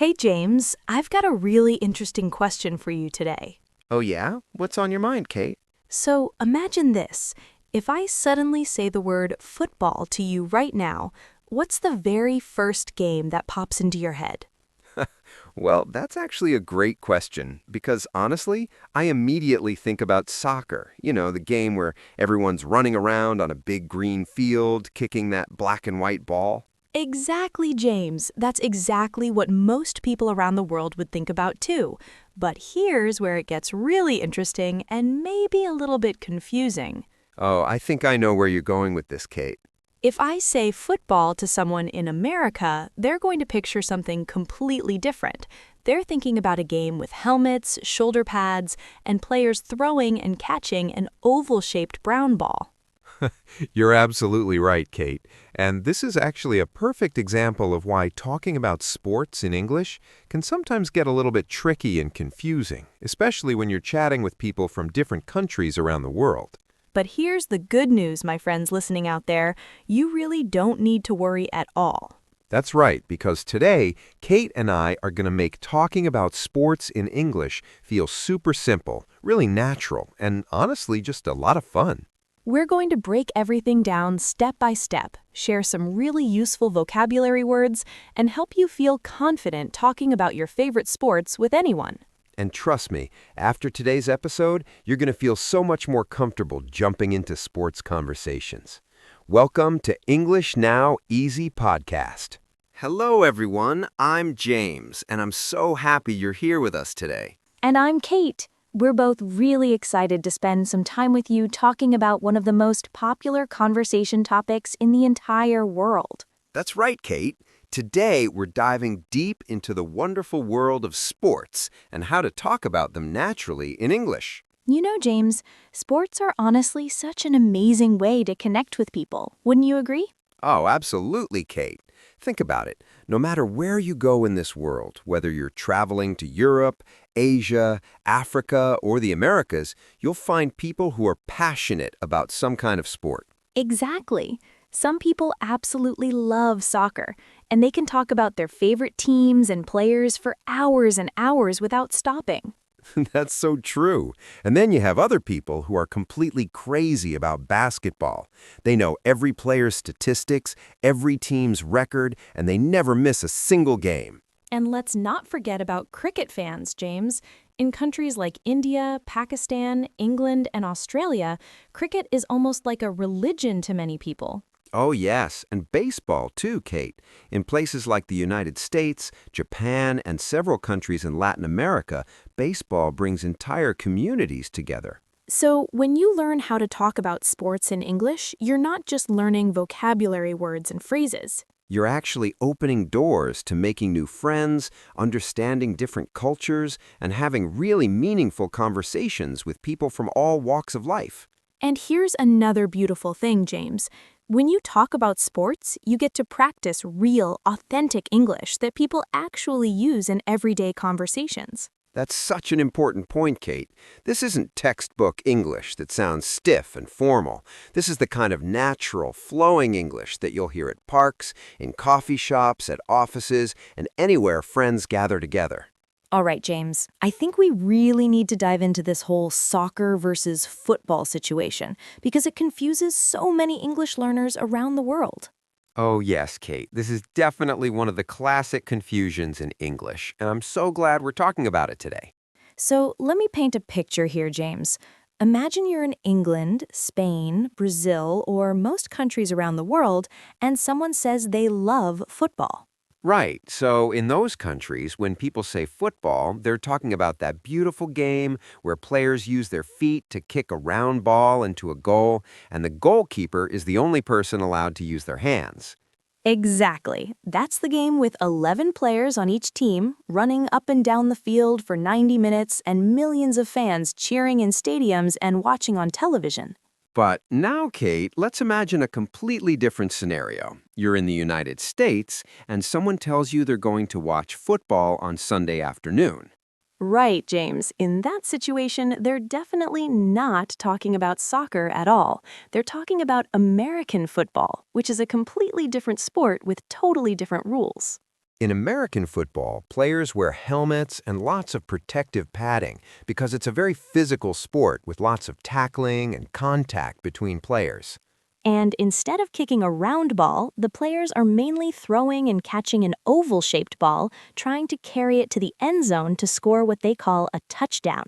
Hey, James, I've got a really interesting question for you today. Oh, yeah? What's on your mind, Kate? So imagine this. If I suddenly say the word football to you right now, what's the very first game that pops into your head? Well, that's actually a great question because honestly, I immediately think about soccer. You know, the game where everyone's running around on a big green field, kicking that black and white ball. Exactly, James. That's exactly what most people around the world would think about too. But here's where it gets really interesting and maybe a little bit confusing. Oh, I think I know where you're going with this, Kate. If I say football to someone in America, they're going to picture something completely different. They're thinking about a game with helmets, shoulder pads, and players throwing and catching an oval-shaped brown ball. You're absolutely right, Kate. And this is actually a perfect example of why talking about sports in English can sometimes get a little bit tricky and confusing, especially when you're chatting with people from different countries around the world. But here's the good news, my friends listening out there. You really don't need to worry at all. That's right, because today, Kate and I are going to make talking about sports in English feel super simple, really natural, and honestly just a lot of fun. We're going to break everything down step by step, share some really useful vocabulary words, and help you feel confident talking about your favorite sports with anyone. And trust me, after today's episode, you're going to feel so much more comfortable jumping into sports conversations. Welcome to English Now Easy Podcast. Hello, everyone. I'm James, and I'm so happy you're here with us today. And I'm Kate. We're both really excited to spend some time with you talking about one of the most popular conversation topics in the entire world. That's right, Kate. Today, we're diving deep into the wonderful world of sports and how to talk about them naturally in English. You know, James, sports are honestly such an amazing way to connect with people. Wouldn't you agree? Oh, absolutely, Kate. Think about it. No matter where you go in this world, whether you're traveling to Europe, Asia, Africa, or the Americas, you'll find people who are passionate about some kind of sport. Exactly. Some people absolutely love soccer, and they can talk about their favorite teams and players for hours and hours without stopping. That's so true. And then you have other people who are completely crazy about basketball. They know every player's statistics, every team's record, and they never miss a single game. And let's not forget about cricket fans, James. In countries like India, Pakistan, England, and Australia, cricket is almost like a religion to many people. Oh, yes, and baseball too, Kate. In places like the United States, Japan, and several countries in Latin America, baseball brings entire communities together. So, when you learn how to talk about sports in English, you're not just learning vocabulary words and phrases. You're actually opening doors to making new friends, understanding different cultures, and having really meaningful conversations with people from all walks of life. And here's another beautiful thing, James. When you talk about sports, you get to practice real, authentic English that people actually use in everyday conversations. That's such an important point, Kate. This isn't textbook English that sounds stiff and formal. This is the kind of natural, flowing English that you'll hear at parks, in coffee shops, at offices, and anywhere friends gather together. All right, James, I think we really need to dive into this whole soccer versus football situation because it confuses so many English learners around the world. Oh, yes, Kate. This is definitely one of the classic confusions in English, and I'm so glad we're talking about it today. So let me paint a picture here, James. Imagine you're in England, Spain, Brazil, or most countries around the world, and someone says they love football. Right. So in those countries, when people say football, they're talking about that beautiful game where players use their feet to kick a round ball into a goal, and the goalkeeper is the only person allowed to use their hands. Exactly. That's the game with 11 players on each team, running up and down the field for 90 minutes and millions of fans cheering in stadiums and watching on television. But now, Kate, let's imagine a completely different scenario. You're in the United States, and someone tells you they're going to watch football on Sunday afternoon. Right, James. In that situation, they're definitely not talking about soccer at all. They're talking about American football, which is a completely different sport with totally different rules. In American football, players wear helmets and lots of protective padding because it's a very physical sport with lots of tackling and contact between players. And instead of kicking a round ball, the players are mainly throwing and catching an oval-shaped ball, trying to carry it to the end zone to score what they call a touchdown.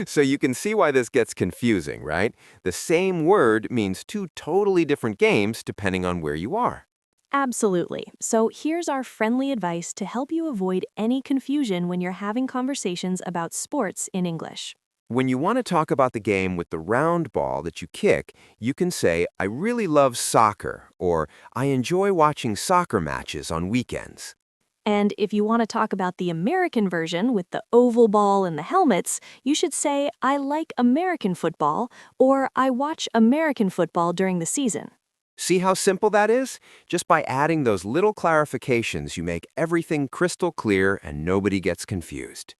So you can see why this gets confusing, right? The same word means two totally different games depending on where you are. Absolutely. So here's our friendly advice to help you avoid any confusion when you're having conversations about sports in English. When you want to talk about the game with the round ball that you kick, you can say, I really love soccer, or I enjoy watching soccer matches on weekends. And if you want to talk about the American version with the oval ball and the helmets, you should say, I like American football, or I watch American football during the season. See how simple that is? Just by adding those little clarifications, you make everything crystal clear and nobody gets confused.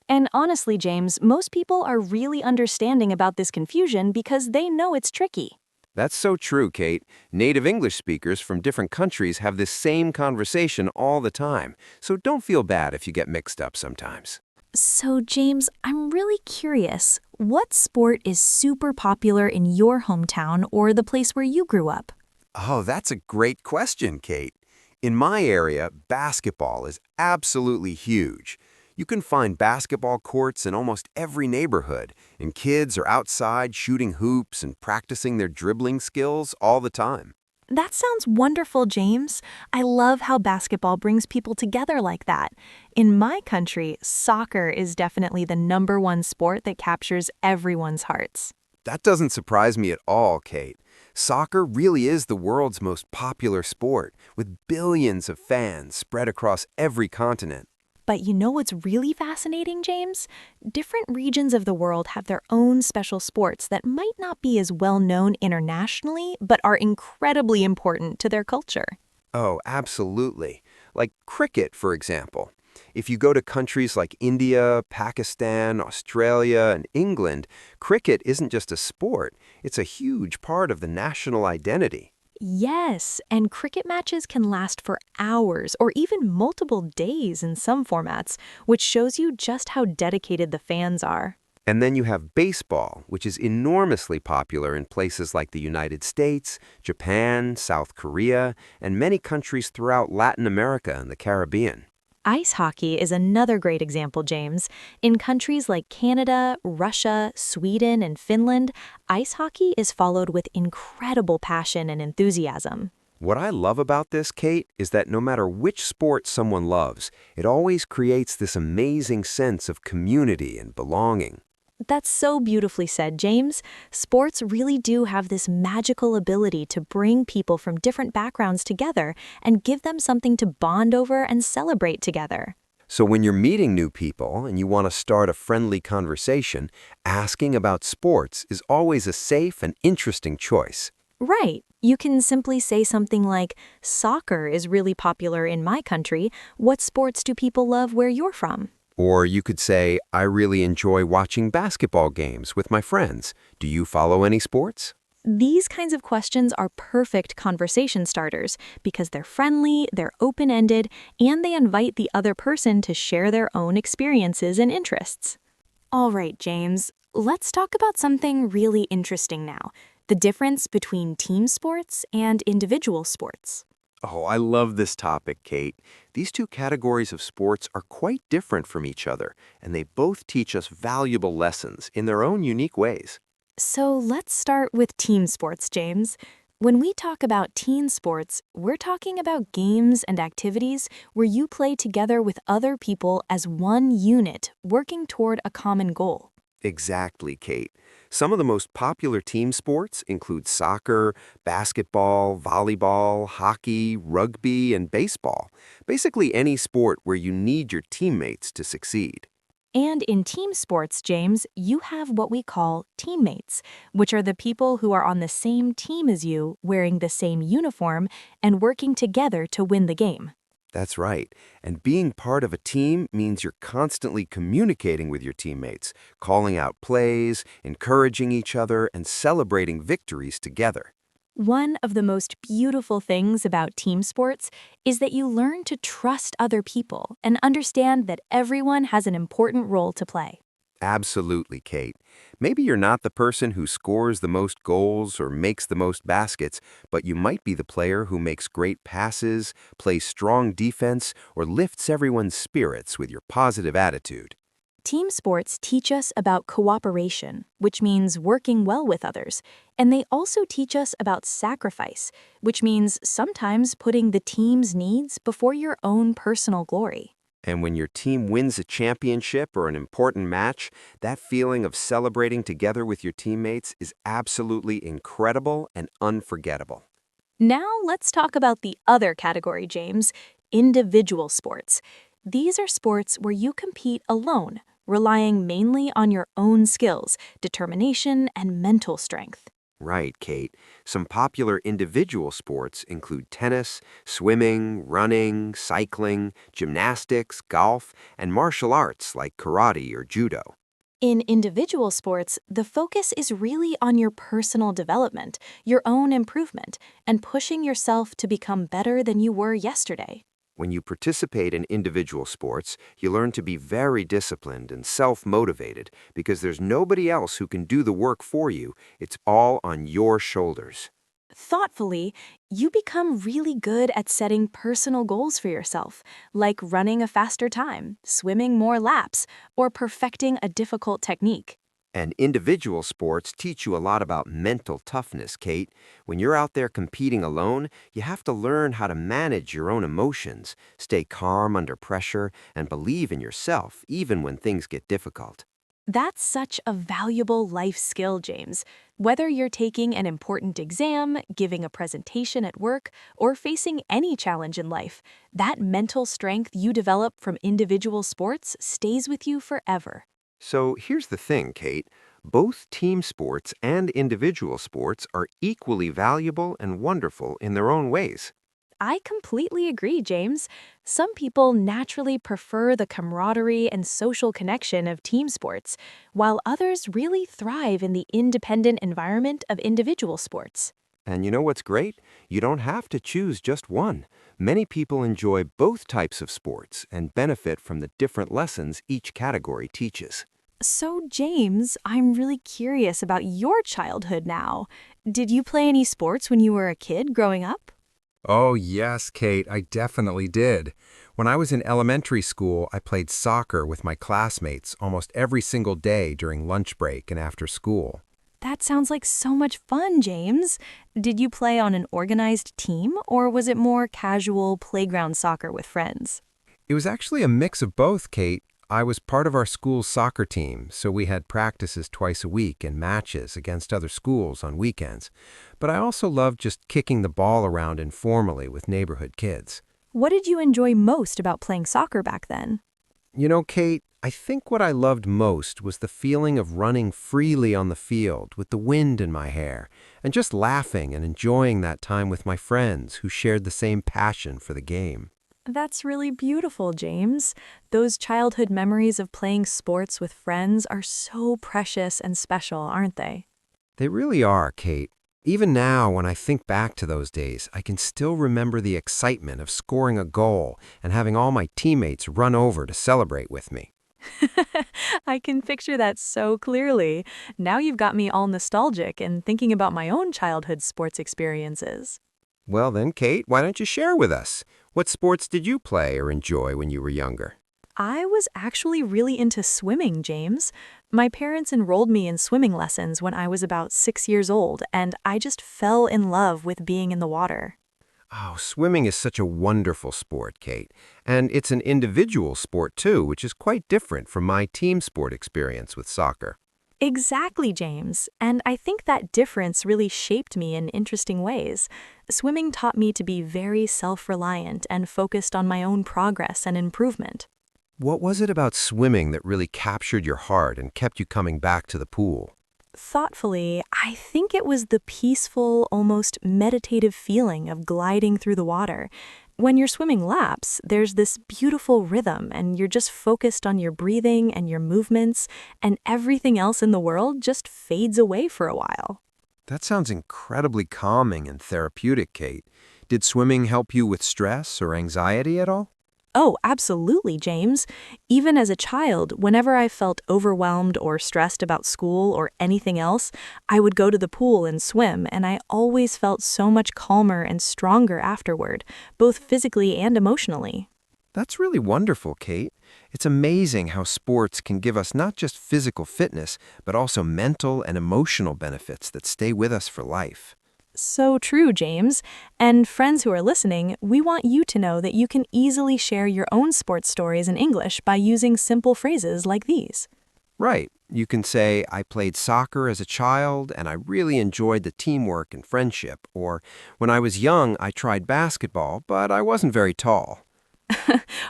And honestly, James, most people are really understanding about this confusion because they know it's tricky. That's so true, Kate. Native English speakers from different countries have this same conversation all the time, so don't feel bad if you get mixed up sometimes. So, James, I'm really curious. What sport is super popular in your hometown or the place where you grew up? Oh, that's a great question, Kate. In my area, basketball is absolutely huge. You can find basketball courts in almost every neighborhood, and kids are outside shooting hoops and practicing their dribbling skills all the time. That sounds wonderful, James. I love how basketball brings people together like that. In my country, soccer is definitely the #1 sport that captures everyone's hearts. That doesn't surprise me at all, Kate. Soccer really is the world's most popular sport, with billions of fans spread across every continent. But you know what's really fascinating, James? Different regions of the world have their own special sports that might not be as well known internationally, but are incredibly important to their culture. Oh, absolutely. Like cricket, for example. If you go to countries like India, Pakistan, Australia, and England, cricket isn't just a sport, it's a huge part of the national identity. Yes, and cricket matches can last for hours or even multiple days in some formats, which shows you just how dedicated the fans are. And then you have baseball, which is enormously popular in places like the United States, Japan, South Korea, and many countries throughout Latin America and the Caribbean. Ice hockey is another great example, James. In countries like Canada, Russia, Sweden, and Finland, ice hockey is followed with incredible passion and enthusiasm. What I love about this, Kate, is that no matter which sport someone loves, it always creates this amazing sense of community and belonging. That's so beautifully said, James. Sports really do have this magical ability to bring people from different backgrounds together and give them something to bond over and celebrate together. So when you're meeting new people and you want to start a friendly conversation, asking about sports is always a safe and interesting choice. Right. You can simply say something like, soccer is really popular in my country. What sports do people love where you're from? Or you could say, I really enjoy watching basketball games with my friends. Do you follow any sports? These kinds of questions are perfect conversation starters because they're friendly, they're open-ended, and they invite the other person to share their own experiences and interests. All right, James, let's talk about something really interesting now, the difference between team sports and individual sports. Oh, I love this topic, Kate. These two categories of sports are quite different from each other, and they both teach us valuable lessons in their own unique ways. So let's start with team sports, James. When we talk about team sports, we're talking about games and activities where you play together with other people as one unit, working toward a common goal. Exactly, Kate. Some of the most popular team sports include soccer, basketball, volleyball, hockey, rugby, and baseball. Basically any sport where you need your teammates to succeed. And in team sports, James, you have what we call teammates, which are the people who are on the same team as you, wearing the same uniform, and working together to win the game. That's right. And being part of a team means you're constantly communicating with your teammates, calling out plays, encouraging each other, and celebrating victories together. One of the most beautiful things about team sports is that you learn to trust other people and understand that everyone has an important role to play. Absolutely, Kate. Maybe you're not the person who scores the most goals or makes the most baskets, but you might be the player who makes great passes, plays strong defense, or lifts everyone's spirits with your positive attitude. Team sports teach us about cooperation, which means working well with others, and they also teach us about sacrifice, which means sometimes putting the team's needs before your own personal glory. And when your team wins a championship or an important match, that feeling of celebrating together with your teammates is absolutely incredible and unforgettable. Now let's talk about the other category, James, individual sports. These are sports where you compete alone, relying mainly on your own skills, determination, and mental strength. Right, Kate. Some popular individual sports include tennis, swimming, running, cycling, gymnastics, golf, and martial arts like karate or judo. In individual sports, the focus is really on your personal development, your own improvement, and pushing yourself to become better than you were yesterday. When you participate in individual sports, you learn to be very disciplined and self-motivated because there's nobody else who can do the work for you. It's all on your shoulders. Thoughtfully, you become really good at setting personal goals for yourself, like running a faster time, swimming more laps, or perfecting a difficult technique. And individual sports teach you a lot about mental toughness, Kate. When you're out there competing alone, you have to learn how to manage your own emotions, stay calm under pressure, and believe in yourself, even when things get difficult. That's such a valuable life skill, James. Whether you're taking an important exam, giving a presentation at work, or facing any challenge in life, that mental strength you develop from individual sports stays with you forever. So here's the thing, Kate. Both team sports and individual sports are equally valuable and wonderful in their own ways. I completely agree, James. Some people naturally prefer the camaraderie and social connection of team sports, while others really thrive in the independent environment of individual sports. And you know what's great? You don't have to choose just one. Many people enjoy both types of sports and benefit from the different lessons each category teaches. So, James, I'm really curious about your childhood now. Did you play any sports when you were a kid growing up? Oh, yes, Kate, I definitely did. When I was in elementary school, I played soccer with my classmates almost every single day during lunch break and after school. That sounds like so much fun, James. Did you play on an organized team, or was it more casual playground soccer with friends? It was actually a mix of both, Kate. I was part of our school's soccer team, so we had practices twice a week and matches against other schools on weekends. But I also loved just kicking the ball around informally with neighborhood kids. What did you enjoy most about playing soccer back then? You know, Kate, I think what I loved most was the feeling of running freely on the field with the wind in my hair and just laughing and enjoying that time with my friends who shared the same passion for the game. That's really beautiful, James. Those childhood memories of playing sports with friends are so precious and special, aren't they? They really are, Kate. Even now, when I think back to those days, I can still remember the excitement of scoring a goal and having all my teammates run over to celebrate with me. I can picture that so clearly. Now you've got me all nostalgic and thinking about my own childhood sports experiences. Well then, Kate, why don't you share with us? What sports did you play or enjoy when you were younger? I was actually really into swimming, James. My parents enrolled me in swimming lessons when I was about 6 years old, and I just fell in love with being in the water. Oh, swimming is such a wonderful sport, Kate. And it's an individual sport too, which is quite different from my team sport experience with soccer. Exactly, James. And I think that difference really shaped me in interesting ways. Swimming taught me to be very self-reliant and focused on my own progress and improvement. What was it about swimming that really captured your heart and kept you coming back to the pool? Thoughtfully, I think it was the peaceful, almost meditative feeling of gliding through the water. When you're swimming laps, there's this beautiful rhythm, and you're just focused on your breathing and your movements, and everything else in the world just fades away for a while. That sounds incredibly calming and therapeutic, Kate. Did swimming help you with stress or anxiety at all? Oh, absolutely, James. Even as a child, whenever I felt overwhelmed or stressed about school or anything else, I would go to the pool and swim, and I always felt so much calmer and stronger afterward, both physically and emotionally. That's really wonderful, Kate. It's amazing how sports can give us not just physical fitness, but also mental and emotional benefits that stay with us for life. So true, James. And friends who are listening, we want you to know that you can easily share your own sports stories in English by using simple phrases like these. Right. You can say, I played soccer as a child and I really enjoyed the teamwork and friendship. Or, when I was young, I tried basketball, but I wasn't very tall.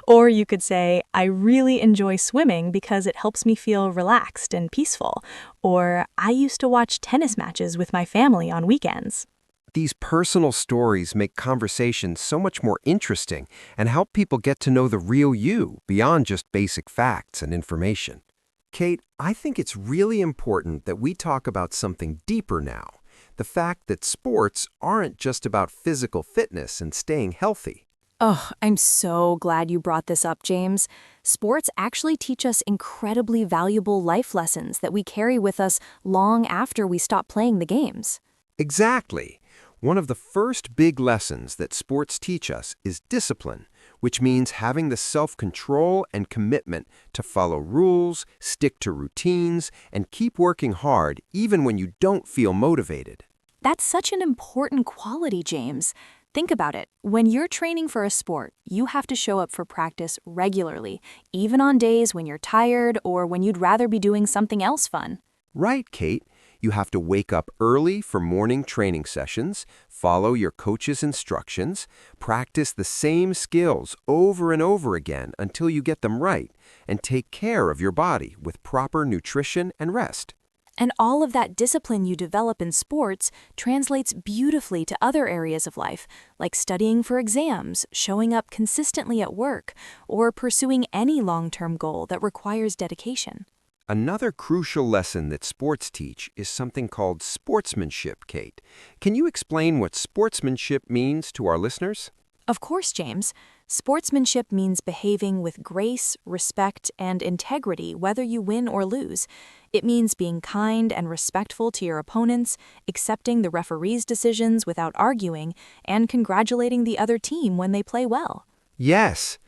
Or you could say, I really enjoy swimming because it helps me feel relaxed and peaceful. Or, I used to watch tennis matches with my family on weekends. These personal stories make conversations so much more interesting and help people get to know the real you beyond just basic facts and information. Kate, I think it's really important that we talk about something deeper now. The fact that sports aren't just about physical fitness and staying healthy. Oh, I'm so glad you brought this up, James. Sports actually teach us incredibly valuable life lessons that we carry with us long after we stop playing the games. Exactly. One of the first big lessons that sports teach us is discipline, which means having the self-control and commitment to follow rules, stick to routines, and keep working hard even when you don't feel motivated. That's such an important quality, James. Think about it. When you're training for a sport, you have to show up for practice regularly, even on days when you're tired or when you'd rather be doing something else fun. Right, Kate. You have to wake up early for morning training sessions, follow your coach's instructions, practice the same skills over and over again until you get them right, and take care of your body with proper nutrition and rest. And all of that discipline you develop in sports translates beautifully to other areas of life, like studying for exams, showing up consistently at work, or pursuing any long-term goal that requires dedication. Another crucial lesson that sports teach is something called sportsmanship, Kate. Can you explain what sportsmanship means to our listeners? Of course, James. Sportsmanship means behaving with grace, respect, and integrity whether you win or lose. It means being kind and respectful to your opponents, accepting the referee's decisions without arguing, and congratulating the other team when they play well. Yes.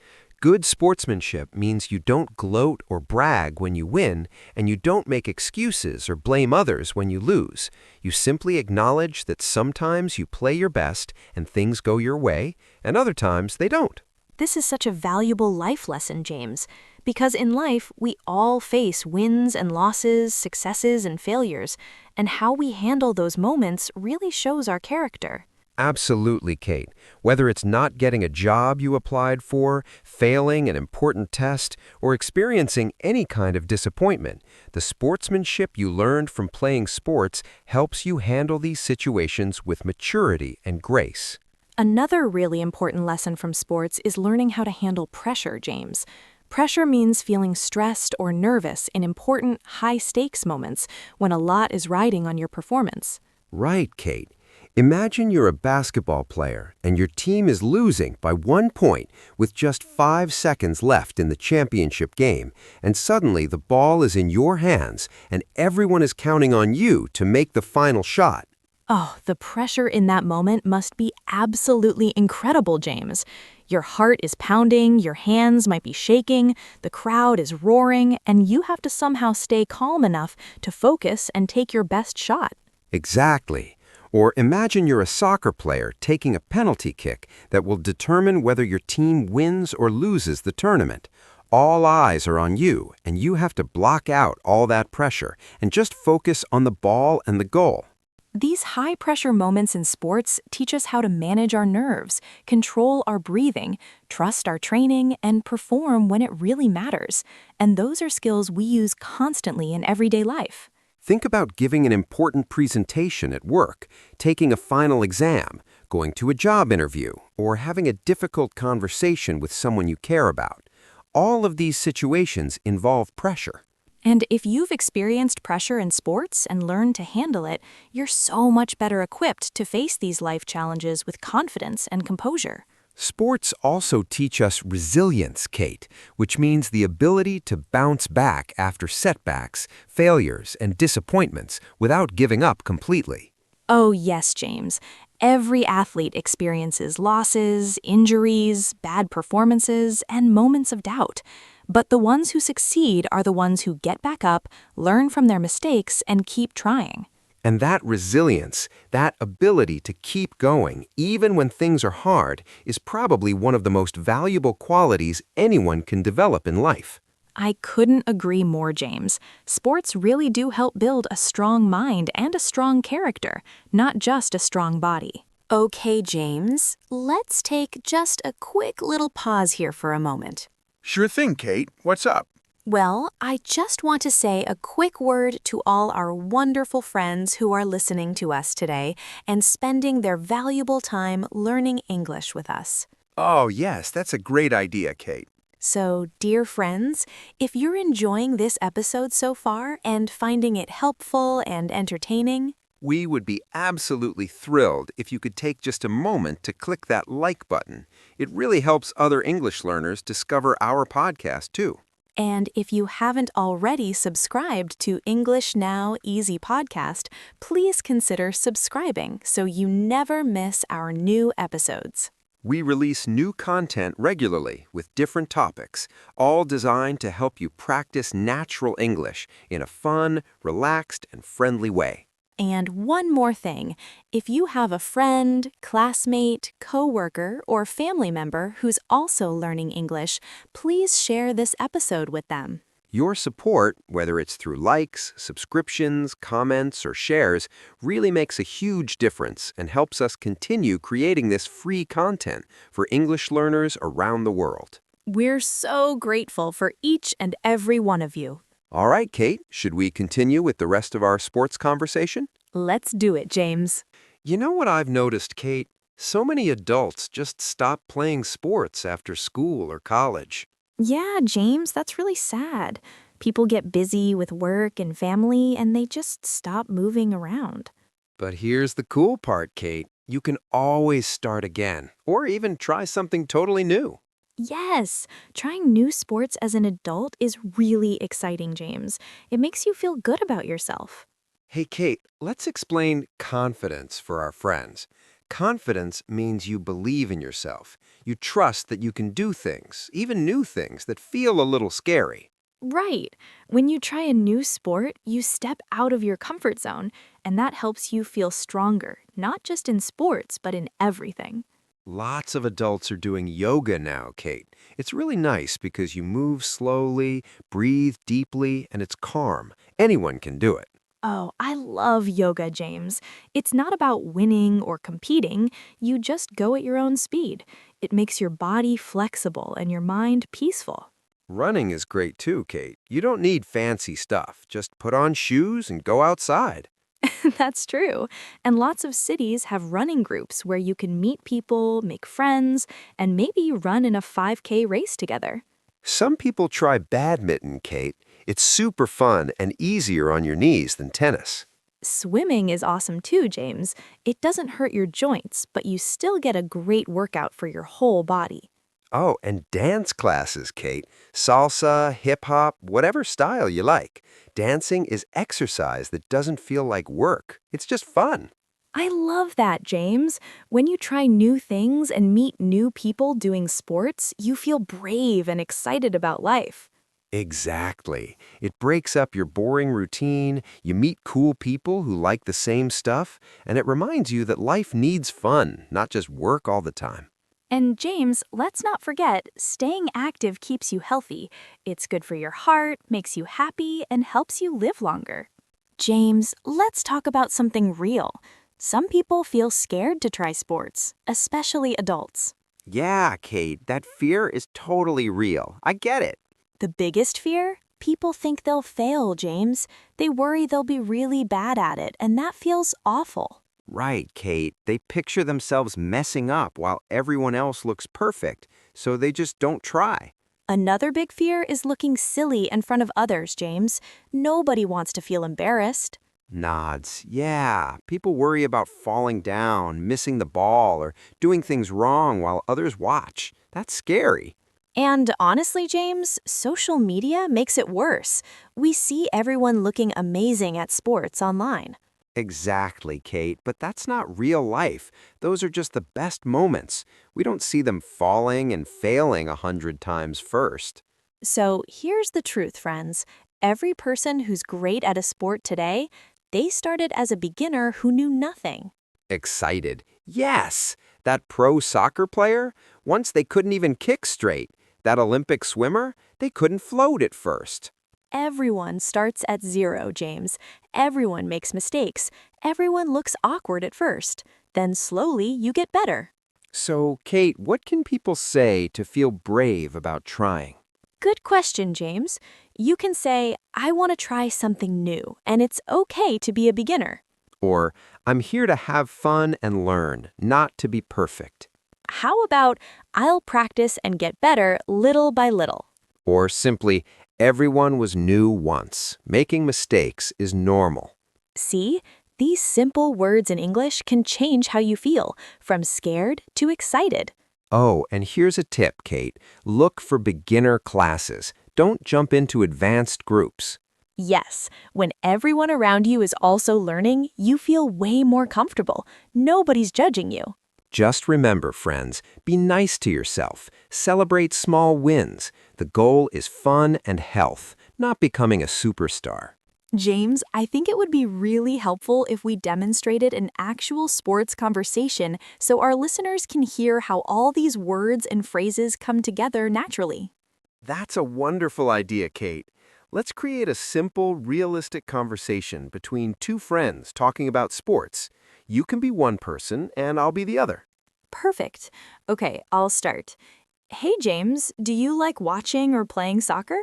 Good sportsmanship means you don't gloat or brag when you win, and you don't make excuses or blame others when you lose. You simply acknowledge that sometimes you play your best and things go your way, and other times they don't. This is such a valuable life lesson, James, because in life we all face wins and losses, successes and failures, and how we handle those moments really shows our character. Absolutely, Kate. Whether it's not getting a job you applied for, failing an important test, or experiencing any kind of disappointment, the sportsmanship you learned from playing sports helps you handle these situations with maturity and grace. Another really important lesson from sports is learning how to handle pressure, James. Pressure means feeling stressed or nervous in important, high-stakes moments when a lot is riding on your performance. Right, Kate. Imagine you're a basketball player and your team is losing by 1 point with just 5 seconds left in the championship game, and suddenly the ball is in your hands and everyone is counting on you to make the final shot. Oh, the pressure in that moment must be absolutely incredible, James. Your heart is pounding, your hands might be shaking, the crowd is roaring, and you have to somehow stay calm enough to focus and take your best shot. Exactly. Or imagine you're a soccer player taking a penalty kick that will determine whether your team wins or loses the tournament. All eyes are on you, and you have to block out all that pressure and just focus on the ball and the goal. These high-pressure moments in sports teach us how to manage our nerves, control our breathing, trust our training, and perform when it really matters. And those are skills we use constantly in everyday life. Think about giving an important presentation at work, taking a final exam, going to a job interview, or having a difficult conversation with someone you care about. All of these situations involve pressure. And if you've experienced pressure in sports and learned to handle it, you're so much better equipped to face these life challenges with confidence and composure. Sports also teach us resilience, Kate, which means the ability to bounce back after setbacks, failures, and disappointments without giving up completely. Oh, yes, James. Every athlete experiences losses, injuries, bad performances, and moments of doubt. But the ones who succeed are the ones who get back up, learn from their mistakes, and keep trying. And that resilience, that ability to keep going, even when things are hard, is probably one of the most valuable qualities anyone can develop in life. I couldn't agree more, James. Sports really do help build a strong mind and a strong character, not just a strong body. Okay, James, let's take just a quick little pause here for a moment. Sure thing, Kate. What's up? Well, I just want to say a quick word to all our wonderful friends who are listening to us today and spending their valuable time learning English with us. Oh, yes, that's a great idea, Kate. So, dear friends, if you're enjoying this episode so far and finding it helpful and entertaining, We would be absolutely thrilled if you could take just a moment to click that like button. It really helps other English learners discover our podcast, too. and if you haven't already subscribed to English Now Easy podcast, please consider subscribing so you never miss our new episodes. We release new content regularly with different topics, all designed to help you practice natural English in a fun, relaxed, and friendly way. And one more thing, if you have a friend, classmate, coworker, or family member who's also learning English, please share this episode with them. Your support, whether it's through likes, subscriptions, comments, or shares, really makes a huge difference and helps us continue creating this free content for English learners around the world. We're so grateful for each and every one of you. All right, Kate, should we continue with the rest of our sports conversation? Let's do it, James. You know what I've noticed, Kate? So many adults just stop playing sports after school or college. Yeah, James, that's really sad. People get busy with work and family, and they just stop moving around. But here's the cool part, Kate. You can always start again, or even try something totally new. Yes, trying new sports as an adult is really exciting, James. It makes you feel good about yourself. Hey, Kate, let's explain confidence for our friends. Confidence means you believe in yourself. You trust that you can do things, even new things that feel a little scary. Right. When you try a new sport, you step out of your comfort zone, and that helps you feel stronger, not just in sports, but in everything. Lots of adults are doing yoga now, Kate. It's really nice because you move slowly, breathe deeply, and it's calm. Anyone can do it. Oh, I love yoga, James. It's not about winning or competing. You just go at your own speed. It makes your body flexible and your mind peaceful. Running is great too, Kate. You don't need fancy stuff. Just put on shoes and go outside. That's true. And lots of cities have running groups where you can meet people, make friends, and maybe run in a 5K race together. Some people try badminton, Kate. It's super fun and easier on your knees than tennis. Swimming is awesome too, James. It doesn't hurt your joints, but you still get a great workout for your whole body. Oh, and dance classes, Kate. Salsa, hip-hop, whatever style you like. Dancing is exercise that doesn't feel like work. It's just fun. I love that, James. When you try new things and meet new people doing sports, you feel brave and excited about life. Exactly. It breaks up your boring routine, you meet cool people who like the same stuff, and it reminds you that life needs fun, not just work all the time. And James, let's not forget, staying active keeps you healthy. It's good for your heart, makes you happy, and helps you live longer. James, let's talk about something real. Some people feel scared to try sports, especially adults. Yeah, Kate, that fear is totally real. I get it. The biggest fear? People think they'll fail, James. They worry they'll be really bad at it, and that feels awful. Right, Kate. They picture themselves messing up while everyone else looks perfect, so they just don't try. Another big fear is looking silly in front of others, James. Nobody wants to feel embarrassed. Nods. Yeah, people worry about falling down, missing the ball, or doing things wrong while others watch. That's scary. And honestly, James, social media makes it worse. We see everyone looking amazing at sports online. Exactly, Kate, but that's not real life. Those are just the best moments. We don't see them falling and failing 100 times first. So here's the truth, friends. Every person who's great at a sport today, they started as a beginner who knew nothing. Excited. Yes! That pro soccer player? Once they couldn't even kick straight. That Olympic swimmer? They couldn't float at first. Everyone starts at zero, James. Everyone makes mistakes. Everyone looks awkward at first. Then slowly you get better. So, Kate, what can people say to feel brave about trying? Good question, James. You can say, I want to try something new, and it's okay to be a beginner. Or, I'm here to have fun and learn, not to be perfect. How about, I'll practice and get better little by little? Or simply, everyone was new once. Making mistakes is normal. See, these simple words in English can change how you feel, from scared to excited. Oh, and here's a tip, Kate. Look for beginner classes. Don't jump into advanced groups. Yes, when everyone around you is also learning, you feel way more comfortable. Nobody's judging you. Just remember, friends, be nice to yourself. Celebrate small wins. The goal is fun and health, not becoming a superstar. James, I think it would be really helpful if we demonstrated an actual sports conversation so our listeners can hear how all these words and phrases come together naturally. That's a wonderful idea, Kate. Let's create a simple, realistic conversation between two friends talking about sports. You can be one person, and I'll be the other. Perfect. Okay, I'll start. Hey, James, do you like watching or playing soccer?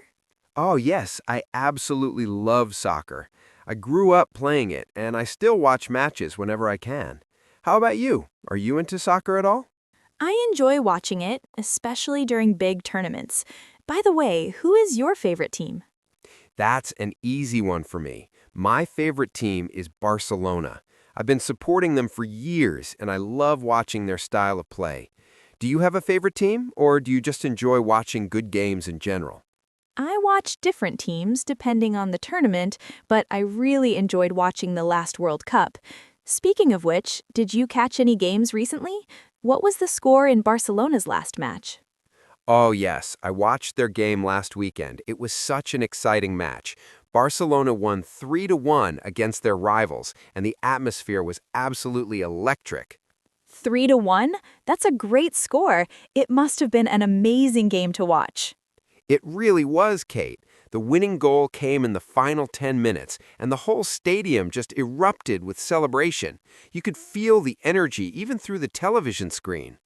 Oh, yes, I absolutely love soccer. I grew up playing it, and I still watch matches whenever I can. How about you? Are you into soccer at all? I enjoy watching it, especially during big tournaments. By the way, who is your favorite team? That's an easy one for me. My favorite team is Barcelona. I've been supporting them for years, and I love watching their style of play. Do you have a favorite team, or do you just enjoy watching good games in general? I watch different teams depending on the tournament, but I really enjoyed watching the last World Cup. Speaking of which, did you catch any games recently? What was the score in Barcelona's last match? Oh, yes, I watched their game last weekend. It was such an exciting match. Barcelona won 3-1 against their rivals, and the atmosphere was absolutely electric. 3-1? That's a great score. It must have been an amazing game to watch. It really was, Kate. The winning goal came in the final 10 minutes, and the whole stadium just erupted with celebration. You could feel the energy even through the television screen.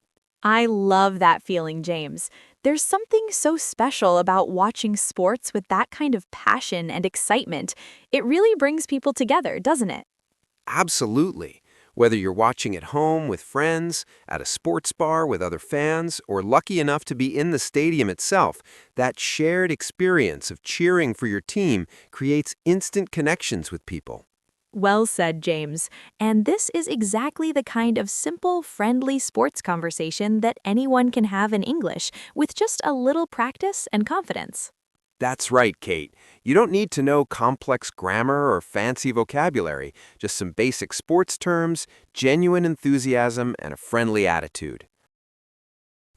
I love that feeling, James. There's something so special about watching sports with that kind of passion and excitement. It really brings people together, doesn't it? Absolutely. Whether you're watching at home with friends, at a sports bar with other fans, or lucky enough to be in the stadium itself, that shared experience of cheering for your team creates instant connections with people. Well said, James. And this is exactly the kind of simple, friendly sports conversation that anyone can have in English with just a little practice and confidence. That's right, Kate. You don't need to know complex grammar or fancy vocabulary, just some basic sports terms, genuine enthusiasm, and a friendly attitude.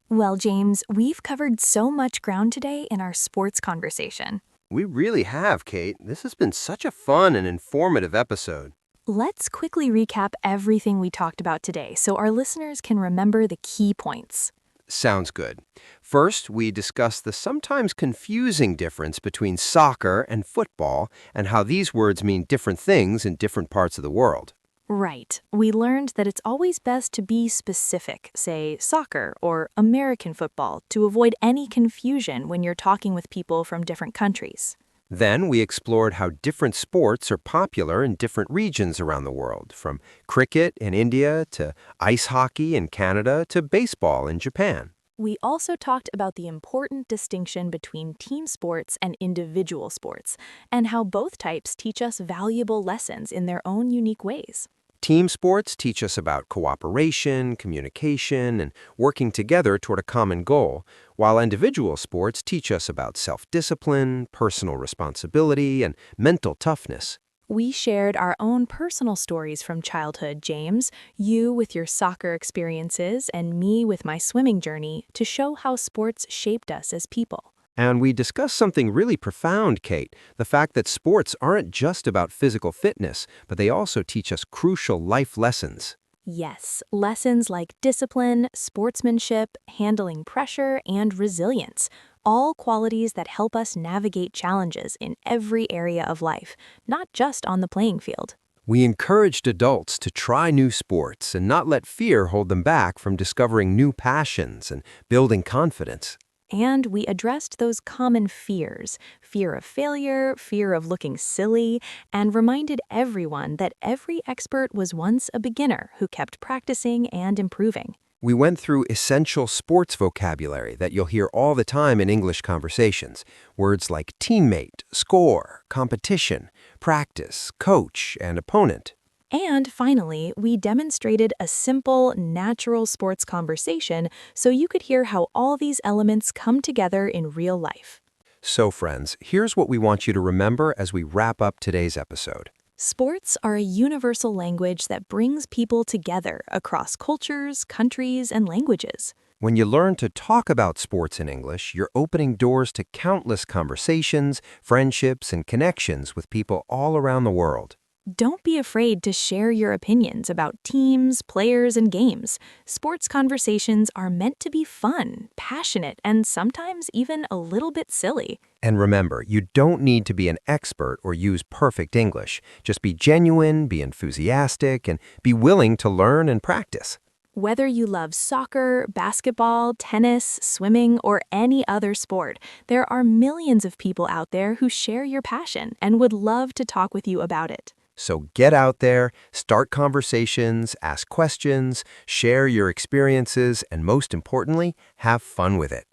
Well, James, we've covered so much ground today in our sports conversation. We really have, Kate. This has been such a fun and informative episode. Let's quickly recap everything we talked about today so our listeners can remember the key points. Sounds good. First, we discussed the sometimes confusing difference between soccer and football and how these words mean different things in different parts of the world. Right. We learned that it's always best to be specific, say soccer or American football, to avoid any confusion when you're talking with people from different countries. Then we explored how different sports are popular in different regions around the world, from cricket in India to ice hockey in Canada to baseball in Japan. We also talked about the important distinction between team sports and individual sports, and how both types teach us valuable lessons in their own unique ways. Team sports teach us about cooperation, communication, and working together toward a common goal, while individual sports teach us about self-discipline, personal responsibility, and mental toughness. We shared our own personal stories from childhood, James, you with your soccer experiences and me with my swimming journey, to show how sports shaped us as people. And we discussed something really profound, Kate, the fact that sports aren't just about physical fitness, but they also teach us crucial life lessons. Yes, lessons like discipline, sportsmanship, handling pressure, and resilience, all qualities that help us navigate challenges in every area of life, not just on the playing field. We encouraged adults to try new sports and not let fear hold them back from discovering new passions and building confidence. And we addressed those common fears, fear of failure, fear of looking silly, and reminded everyone that every expert was once a beginner who kept practicing and improving. We went through essential sports vocabulary that you'll hear all the time in English conversations. Words like teammate, score, competition, practice, coach, and opponent. And finally, we demonstrated a simple, natural sports conversation so you could hear how all these elements come together in real life. So, friends, here's what we want you to remember as we wrap up today's episode. Sports are a universal language that brings people together across cultures, countries, and languages. When you learn to talk about sports in English, you're opening doors to countless conversations, friendships, and connections with people all around the world. Don't be afraid to share your opinions about teams, players, and games. Sports conversations are meant to be fun, passionate, and sometimes even a little bit silly. And remember, you don't need to be an expert or use perfect English. Just be genuine, be enthusiastic, and be willing to learn and practice. Whether you love soccer, basketball, tennis, swimming, or any other sport, there are millions of people out there who share your passion and would love to talk with you about it. So get out there, start conversations, ask questions, share your experiences, and most importantly, have fun with it.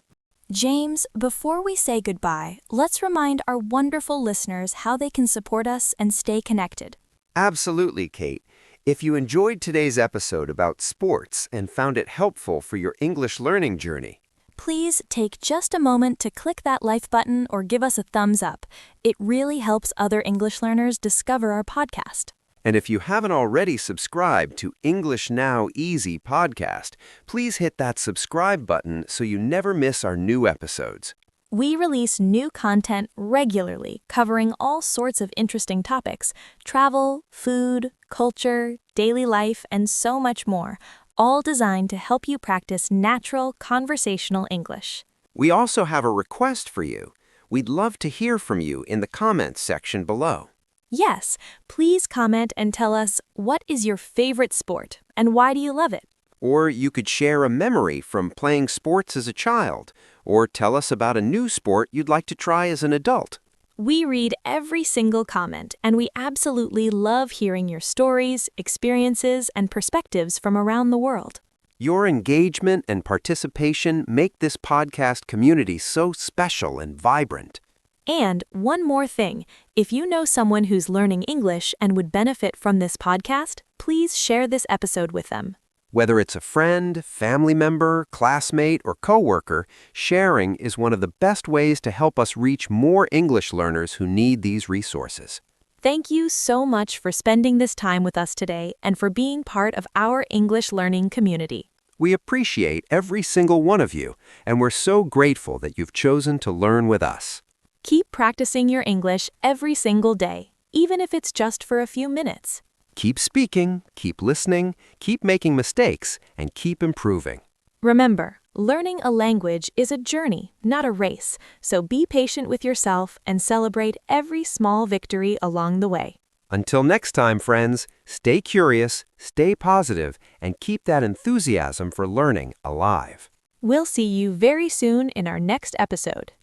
James, before we say goodbye, let's remind our wonderful listeners how they can support us and stay connected. Absolutely, Kate. If you enjoyed today's episode about sports and found it helpful for your English learning journey, Please take just a moment to click that like button or give us a thumbs up. It really helps other English learners discover our podcast. and if you haven't already subscribed to English Now Easy podcast, please hit that subscribe button so you never miss our new episodes. We release new content regularly, covering all sorts of interesting topics: travel, food, culture, daily life, and so much more, all designed to help you practice natural conversational English. We also have a request for you. We'd love to hear from you in the comments section below. Yes, please comment and tell us, what is your favorite sport and why do you love it? Or you could share a memory from playing sports as a child, or tell us about a new sport you'd like to try as an adult. We read every single comment, and we absolutely love hearing your stories, experiences, and perspectives from around the world. Your engagement and participation make this podcast community so special and vibrant. And one more thing, if you know someone who's learning English and would benefit from this podcast, please share this episode with them. Whether it's a friend, family member, classmate, or coworker, sharing is one of the best ways to help us reach more English learners who need these resources. Thank you so much for spending this time with us today and for being part of our English learning community. We appreciate every single one of you, and we're so grateful that you've chosen to learn with us. Keep practicing your English every single day, even if it's just for a few minutes. Keep speaking, keep listening, keep making mistakes, and keep improving. Remember, learning a language is a journey, not a race, so be patient with yourself and celebrate every small victory along the way. Until next time, friends, stay curious, stay positive, and keep that enthusiasm for learning alive. We'll see you very soon in our next episode.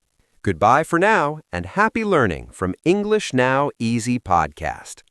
Goodbye for now, and happy learning from English Now Easy podcast.